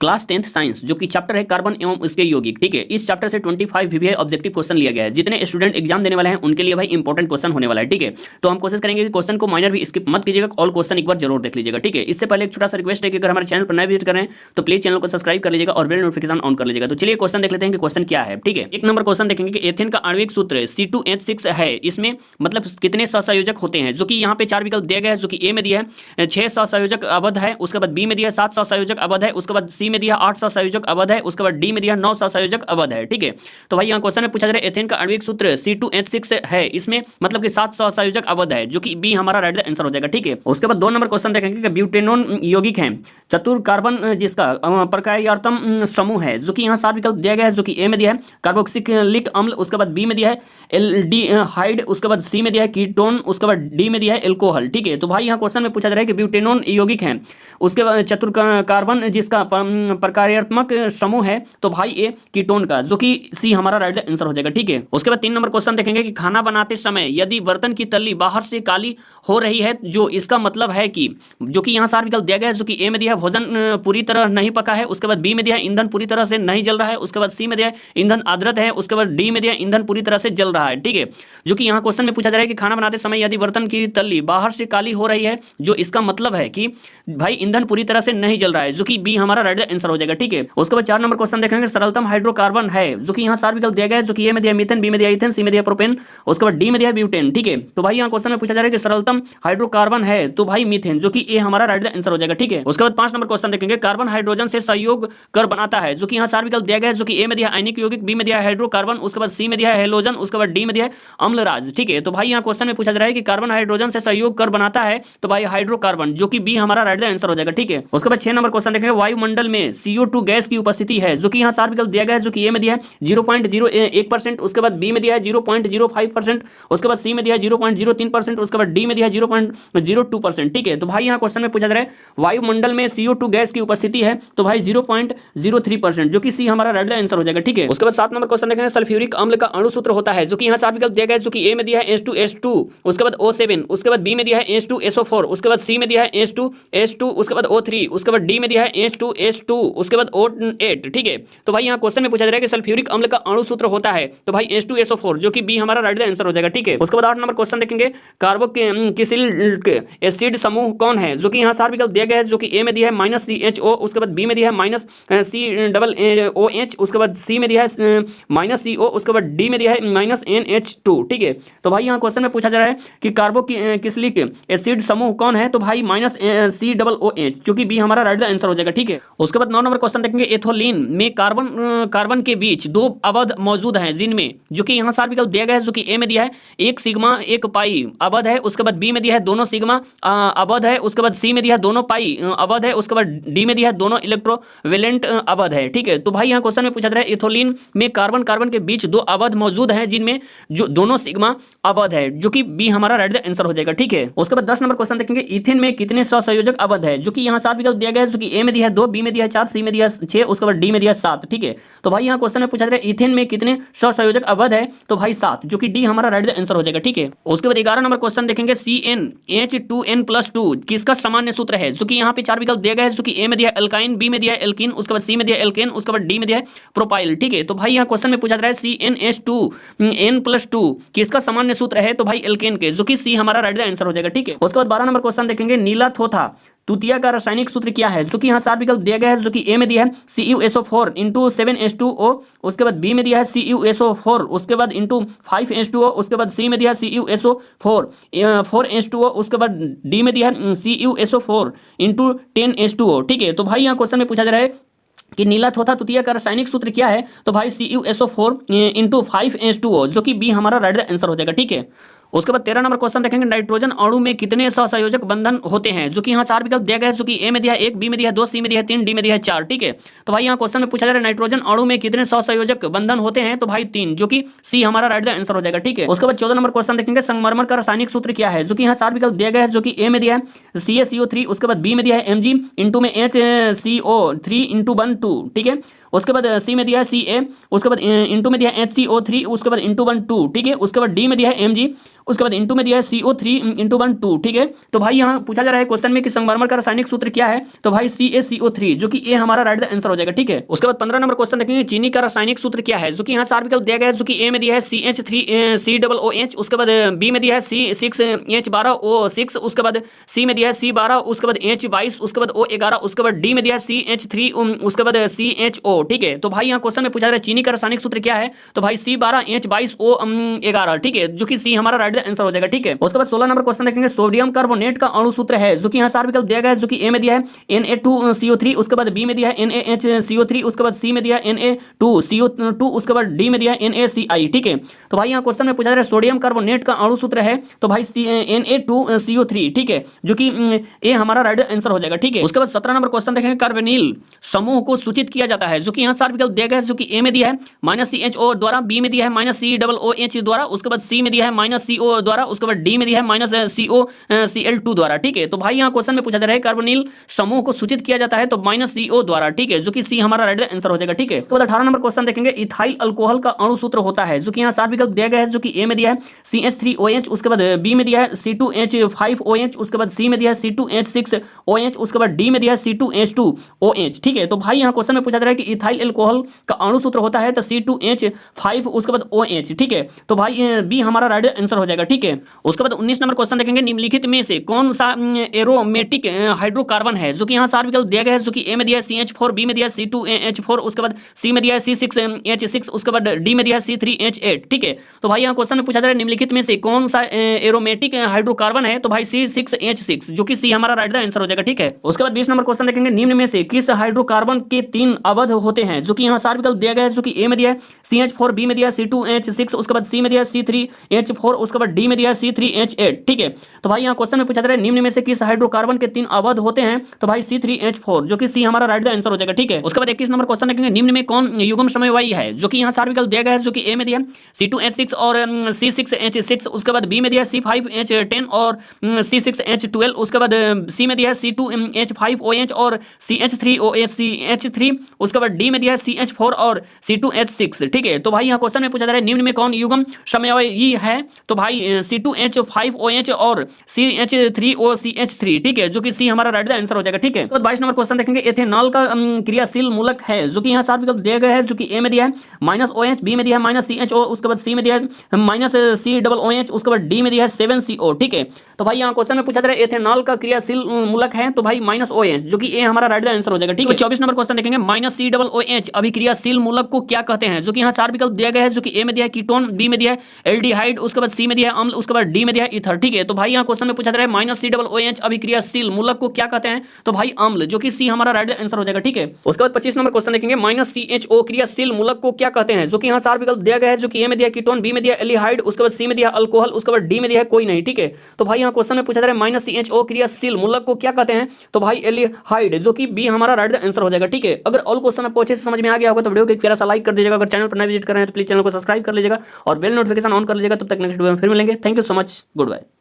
Class 10th science जो कि chapter है कार्बन एवं उसके यौगिक, ठीक है। इस चैप्टर से 25 वीवीआई ऑब्जेक्टिव क्वेश्चन लिया गया है। जितने स्टूडेंट एग्जाम देने वाले हैं उनके लिए भाई इंपॉर्टेंट क्वेश्चन होने वाला है, ठीक है। तो हम कोशिश करेंगे कि क्वेश्चन को माइनर भी स्किप मत कीजिएगा, ऑल क्वेश्चन एक बार जरूर देख लीजिएगा, ठीक है। इससे पहले एक छोटा सा रिक्वेस्ट है कि अगर हमारे चैनल पर नए विजिट कर रहे हैं तो प्लीज चैनल को सब्सक्राइब कर लीजिएगा और बेल नोटिफिकेशन ऑन कर लीजिएगा। तो चलिए क्वेश्चन देख लेते हैं कि क्वेश्चन क्या है, ठीक है। एक नंबर क्वेश्चन देखेंगे कि एथेन का आणविक सूत्र C2H6 है, इसमें मतलब कितने सहसंयोजक होते हैं, जो कि यहाँ पे 4 विकल्प दिया गया है। जो कि ए में दिया है 6 सहसंयोजक अवध है, उसके बाद बी में दिया है 7 सहसंयोजक अवध है, उसके बाद सी में दिया 8 सहसंयोजक अवध है, उसके बाद डी में दिया 9 सहसंयोजक अवध है, ठीक है। तो भाई यहाँ क्वेश्चन में पूछा जा रहा है एथेन का आणविक सूत्र C2H6 है, इसमें मतलब कि 7 सहसंयोजक अवध है, जो कि बी हमारा राइट आंसर हो जाएगा, ठीक है। उसके बाद 2 नंबर क्वेश्चन देखेंगे कि ब्यूटेनोन यौगिक है चतुर कार्बन जिसका प्रकार्यात्मक समूह है, जो कि यहाँ 7 विकल्प दिया गया है। जो कि ए में दिया है कार्बोक्सिलिक अम्ल, उसके बाद बी में दिया है एल्डिहाइड, उसके बाद सी में दिया है कीटोन, उसके बाद डी में दिया है एल्कोहल, ठीक है। तो भाई यहाँ क्वेश्चन में पूछा जा रहा है कि ब्यूटेनोन यौगिक है, उसके बाद चतुर कार्बन जिसका प्रकार्यात्मक समूह है, तो भाई ए कीटोन का, जो कि सी हमारा राइट आंसर हो जाएगा, ठीक है। उसके बाद 3 नंबर क्वेश्चन देखेंगे कि खाना बनाते समय यदि बर्तन की तल्ली बाहर से काली हो रही है, जो इसका मतलब है कि, जो कि यहाँ 4 विकल्प दिया गया है। जो कि ए में दिया है भोजन पूरी तरह नहीं पका है, उसके बाद बी में दिया है ईंधन पूरी तरह से नहीं जल रहा है, उसके बाद सी में दिया है ईंधन आद्रत है, उसके बाद डी में दिया है ईंधन पूरी तरह से जल रहा है, ठीक है। जो कि यहाँ क्वेश्चन में पूछा जा रहा है कि खाना बनाते समय यदि बर्तन की तल्ली बाहर से काली हो रही है, जो इसका मतलब है कि भाई ईंधन पूरी तरह से नहीं जल रहा है, जो कि बी हमारा राइट आंसर हो जाएगा, ठीक है। उसके बाद 4 नंबर क्वेश्चन देखेंगे सरलतम हाइड्रोकार्बन है, जो कि यहाँ 4 विकल्प दिया गया है। जो कि ए में दिया मीथेन, बी में दिया इथेन, सी में दिया प्रोपेन, उसके बाद डी में दिया ब्यूटेन, ठीक है। तो भाई यहाँ क्वेश्चन में पूछा जा रहा है कि सरलतम हाइड्रोकार्बन है, तो भाई मीथेन, जो कि ए हमारा राइट आंसर हो जाएगा, ठीक है। उसके बाद 5 नंबर क्वेश्चन देखेंगे कार्बन हाइड्रोजन से संयोग कर बनाता है, जो कि यहाँ 4 विकल्प दिया गया है। जो कि ए में दिया आयनिक यौगिक, बी में दिया हाइड्रोकार्बन, उसके बाद सी में दिया हेलोजन, उसके बाद डी में दिया अम्लराज, ठीक है। तो भाई यहाँ क्वेश्चन में पूछा जा रहा है कि कार्बन हाइड्रोजन से संयोग कर बनाता है, तो भाई हाइड्रोकार्बन, जो कि बी हमारा राइट आंसर हो जाएगा, ठीक है। उसके बाद 6 नंबर क्वेश्चन देखेंगे वायुमंडल में CO2 गैस की उपस्थिति है, जो कि यहाँ 4 विकल्प दिया गया है। जो कि ए में दिया है 0.01%, उसके बाद बी में दिया है 0.05%, उसके बाद सी में दिया है 0.03%, उसके बाद डी में दिया है 0.02%, ठीक है। तो भाई यहाँ क्वेश्चन में पूछा जा रहा है वायुमंडल में CO2 गैस की उपस्थिति है, तो भाई 0.03%, जो कि सी हमारा राइट आंसर हो जाएगा, ठीक है। उसके बाद 7 नंबर क्वेश्चन देखेंगे सल्फ्यूरिक अम्ल का अणु सूत्र होता है, जो कि यहाँ 4 विकल्प दिया गया है। जो कि ए में दिया है H2S2, उसके बाद O7, उसके बाद बी में दिया है H2SO4, उसके बाद सी में दिया है H2S2, उसके बाद O3, उसके बाद डी में दिया है H2S2, उसके बाद O8, ठीक है। तो भाई यहाँ क्वेश्चन में पूछा जा रहा है कि सल्फ्यूरिक अम्ल का अणु सूत्र होता है, तो भाई H2SO4, जो कि बी हमारा राइट आंसर हो जाएगा, ठीक है। उसके बाद 8 नंबर क्वेश्चन देखेंगे कार्बोक्सिलिक एसिड समूह कौन है, जो कि यहाँ 4 विकल्प दिया गया है। जो कि ए में दिया है -CHO, उसके बाद बी में दिया है -COOH, उसके बाद सी में दिया है -CO, उसके बाद डी में दिया है -NH2, ठीक है। तो भाई यहाँ क्वेश्चन में पूछा जा रहा है कि कार्बोक्सिलिक एसिड समूह कौन है, तो भाई -COOH, जो कि बी हमारा राइट आंसर हो जाएगा, ठीक है। उसके बाद 9 नंबर क्वेश्चन देखेंगे एथोलीन में कार्बन के बीच 2 अवध मौजूद हैं, जिनमें, जो कि यहाँ 4 विकल्प दिया गया है। जो कि ए में दिया है 1 सिग्मा 1 पाई अवध है, उसके बाद बी में दिया है दोनों सिग्मा अवध है, उसके बाद सी में दिया है दोनों पाई अवध है, उसके बाद डी में दिया है दोनों इलेक्ट्रोवेलेंट अवध है, ठीक है। तो भाई यहाँ क्वेश्चन में पूछा जा रहा है एथोलीन में कार्बन के बीच 2 अवध मौजूद हैं, जिनमें जो दोनों सिग्मा अवध है, जो कि बी हमारा राइट आंसर हो जाएगा, ठीक है। उसके बाद 10 नंबर क्वेश्चन देखेंगे इथेन में कितने सहसंयोजक अवध है, जो कि यहाँ 4 विकल्प दिया गया है। जो कि ए में दिया है 2, बी में दिया है 4, सी में दिया है 6, उसके बाद डी में दिया है 7, ठीक है। तो भाई यहाँ क्वेश्चन में पूछा जा रहा है इथेन में कितने सहसंयोजक अवध है, तो भाई 7, जो कि डी हमारा राइट आंसर हो जाएगा, ठीक है। उसके बाद 11 नंबर क्वेश्चन देखेंगे CnH2n+2 किसका सामान्य सूत्र है, जो कि यहाँ पे 4 विकल्प दिया गया है। जो कि ए में दिया है एल्काइन, बी में दिया है एल्कीन, उसके बाद सी में दिया है एल्केन, उसके बाद डी में दिया है प्रोपाइल, ठीक है। तो भाई यहाँ क्वेश्चन में पूछा जा रहा है CnH2n+2 किसका सामान्य सूत्र है, तो भाई एल्केन के, जो कि सी हमारा राइट आंसर हो जाएगा, ठीक है। उसके बाद 12 नंबर क्वेश्चन देखेंगे नीला थोथा तृतीया का रासायनिक सूत्र क्या है, जो कि यहाँ 4 विकल्प दिया गया है। जो कि ए में दिया है CuSO4 × 7H2O, उसके बाद बी में दिया है CuSO4, उसके बाद × 5H2O, उसके बाद सी में दिया है CuSO4 4H2O, उसके बाद डी में दिया है CuSO4 × 10H2O, ठीक है। तो भाई यहाँ क्वेश्चन में पूछा जा रहा है कि नीला थोथा तृतीया का रासायनिक सूत्र क्या है, तो भाई CuSO4 × 5H2O, जो कि बी हमारा राइट आंसर हो जाएगा, ठीक है। उसके बाद 13 नंबर क्वेश्चन देखेंगे नाइट्रोजन अणु में कितने सहसंयोजक बंधन होते हैं, जो कि यहाँ 4 विकल्प दिया गया है। जो कि ए में दिया है 1, बी में दिया है 2, सी में दिया है 3, डी में दिया है 4, ठीक है। तो भाई यहाँ क्वेश्चन में पूछा जा रहा है नाइट्रोजन अणु में कितने सहसंयोजक बंधन होते हैं, तो भाई 3, जो कि सी हमारा राइट आंसर हो जाएगा, ठीक है। उसके बाद 14 नंबर क्वेश्चन देखेंगे संगमरमर का रासायनिक सूत्र क्या है, जो कि यहाँ 4 विकल्प दिया गया है। जो कि ए में दिया है CaCO3, उसके बाद बी में दिया है Mg × में HCO3 × 1 2, ठीक है। उसके बाद सी में दिया है Ca, उसके बाद इंटू में दिया है HCO3, उसके बाद इंटू 1 2, ठीक है। उसके बाद डी में दिया है Mg, उसके बाद इंटू में दिया है CO3 इंटू 1 2, ठीक है। तो भाई यहाँ पूछा जा रहा है क्वेश्चन में कि संगमरमर का रासायनिक सूत्र क्या है, तो भाई CaCO3, जो कि ए हमारा राइट द आंसर हो जाएगा, ठीक है। उसके बाद 15 नंबर क्वेश्चन देखेंगे, चीनी का रासायनिक सूत्र क्या है, जो कि यहाँ 4 विकल्प दिया गया है, जो कि ए में दिया है CH3COOH, उसके बाद बी में दिया है C6H12O6, उसके बाद सी में दिया है C12, उसके बाद H22, उसके बाद O11, उसके बाद डी में दिया है CH3, उसके बाद CHO, ठीक है। तो भाई यहाँ क्वेश्चन में पूछा जा रहा है चीनी का रासायनिक सूत्र क्या है, तो भाई C12H22O11, ठीक है, जो कि सी हमारा राइट आंसर हो जाएगा, ठीक है। उसके बाद 16 नंबर क्वेश्चन देखेंगे, सोडियम कार्बोनेट का अणु सूत्र है, जो कि यहाँ 4 विकल्प दिया गया है, जो कि ए में दिया है Na2CO3, उसके बाद बी में दिया है NaHCO3, उसके बाद सी में दिया है Na2CO2, उसके बाद डी में दिया है NaCl, ठीक है। तो भाई यहाँ क्वेश्चन में पूछा जा रहा है सोडियम कार्बोनेट का अणु सूत्र है, तो भाई Na2CO3, ठीक है, जो कि ए हमारा राइट आंसर हो जाएगा, ठीक है। उसके बाद 17 नंबर क्वेश्चन देखेंगे, कार्बोनिल समूह को सूचित किया जाता है, जो कि यहाँ 4 विकल्प दिया गया है, जो कि ए में दिया है -CHO द्वारा, बी में दिया है -COOH द्वारा, उसके बाद सी में दिया है -CO द्वारा, उसके बाद डी में दिया है -COCl2 द्वारा, ठीक है। तो भाई यहाँ क्वेश्चन में पूछा जा रहा है कार्बोनिल समूह को सूचित किया जाता है, तो -CO द्वारा, ठीक है, जो कि सी हमारा राइट आंसर हो जाएगा, ठीक है। उसके बाद 18 नंबर क्वेश्चन देखेंगे, इथाइल अल्कोहल का अणु सूत्र होता है, जो कि यहाँ 4 विकल्प दिया गया है, जो कि ए में दिया है CH3OH, उसके बाद बी में दिया है C2H5OH, उसके बाद सी में दिया है C2H6OH, उसके बाद डी में दिया है C2H2OH, ठीक है। तो भाई यहाँ क्वेश्चन में पूछा जा रहा है कि इथाइल अल्कोहल का अणु सूत्र होता है, तो C2H5, उसके बाद OH, ठीक है। तो भाई बी हमारा राइट आंसर हो जाएगा, ठीक है। उसके बाद 19 नंबर क्वेश्चन देखेंगे, निम्नलिखित में से कौन सा एरोमेटिक हाइड्रोकार्बन है, जो कि यहाँ 4 विकल्प दिया गया है, जो कि ए में दिया है CH4, बी में दिया है C2H4, उसके बाद सी में दिया है C6H6, उसके बाद डी में दिया है C3H8, ठीक है। तो भाई यहाँ क्वेश्चन में पूछा जा रहा है निम्नलिखित में से कौन सा एरोमेटिक हाइड्रोकार्बन है, तो भाई C6H6, जो कि सी हमारा राइट आंसर हो जाएगा, ठीक है। उसके बाद 20 नंबर क्वेश्चन देखेंगे, निम्न में से किस हाइड्रोकार्बन के 3 अवध होते हैं, जो कि यहाँ 4 विकल्प दिया गया है, जो कि ए में दिया है CH4, बी में दिया है C2H6, उसके बाद सी में दिया है C3H4, उसके बाद डी में दिया है C3H8, ठीक है। तो भाई यहाँ क्वेश्चन में पूछा जा रहा है निम्न में से किस हाइड्रोकार्बन के 3 अवध होते हैं, तो भाई C3H4, जो कि सी हमारा राइट आंसर हो जाएगा, ठीक है। उसके बाद 21 नंबर क्वेश्चन देखेंगे, निम्न में कौन युग्म समवायी है, जो कि यहाँ 4 विकल्प दिया गया है, जो कि ए में दिया है C2H6 और C6H6, उसके बाद बी में दिया है C5H10 और C6H12, उसके बाद सी में दिया है C2H5OH और CH3OH, उसके बाद डी में दिया है CH4 और C2H6, ठीक है। तो भाई यहाँ क्वेश्चन में पूछा जा रहा है निम्न में कौन युग्म समवायी है, तो भाई C2H5OH और CH3OCH3, ठीक है, जो कि सी हमारा राइट आंसर हो जाएगा, ठीक है। तो 22 नंबर क्वेश्चन देखेंगे, एथेनॉल का क्रियाशील मूलक है, जो कि यहाँ 4 विकल्प दिए गए हैं, जो कि ए में दिया है -OH, बी में दिया है -CHO, उसके बाद सी में दिया है -COOH, उसके बाद डी में दिया है 7CO, ठीक है। तो भाई यहाँ क्वेश्चन में पूछा जा रहा है एथेनॉल का क्रियाशील मूलक है, तो भाई -OH, जो कि ए हमारा राइट आंसर हो जाएगा, ठीक है। 24 नंबर क्वेश्चन देखेंगे, -COOH अभिक्रियाशील मूलक को क्या कहते हैं, जो कि यहाँ 4 विकल्प दिया गया है, जो कि ए में दिया है कीटोन, बी में दिया है एल्डिहाइड, उसके बाद सी में दिया है अम्ल, उसके बाद डी में दिया है ईथर, ठीक है। तो भाई यहाँ क्वेश्चन में पूछा जा रहा है -COOH अभिक्रियाशील मूलक को क्या कहते हैं, तो भाई अम्ल, जो कि सी हमारा राइट आंसर हो जाएगा, ठीक है। उसके बाद 25 नंबर क्वेश्चन देखेंगे, -CHO क्रियाशील मूलक को क्या कहते हैं, जो कि यहाँ 4 विकल्प दिया गया है, जो कि ए में दिया कीटोन, बी में दिया एल्डिहाइड, उसके बाद सी में दिया अल्कोहल, उसके बाद डी में दिया कोई नहीं, ठीक है। तो भाई यहाँ क्वेश्चन में पूछा जा रहा है -CHO क्रियाशील मूलक को क्या कहते हैं, तो भाई एल्डिहाइड, जो कि बी हमारा राइट आंसर हो जाएगा, ठीक है। अगर ऑल क्वेश्चन आपको अच्छे से समझ में आ गया होगा तो वीडियो को एक प्यारा सा लाइक कर दीजिएगा, अगर चैनल पर नए विजिट कर रहे हैं तो प्लीज चैनल को सब्सक्राइब कर लीजिएगा और बेल नोटिफिकेशन ऑन कर लीजिएगा। तब तक नेक्स्ट वीडियो में फिर मिलेंगे। Thank you so much, good bye.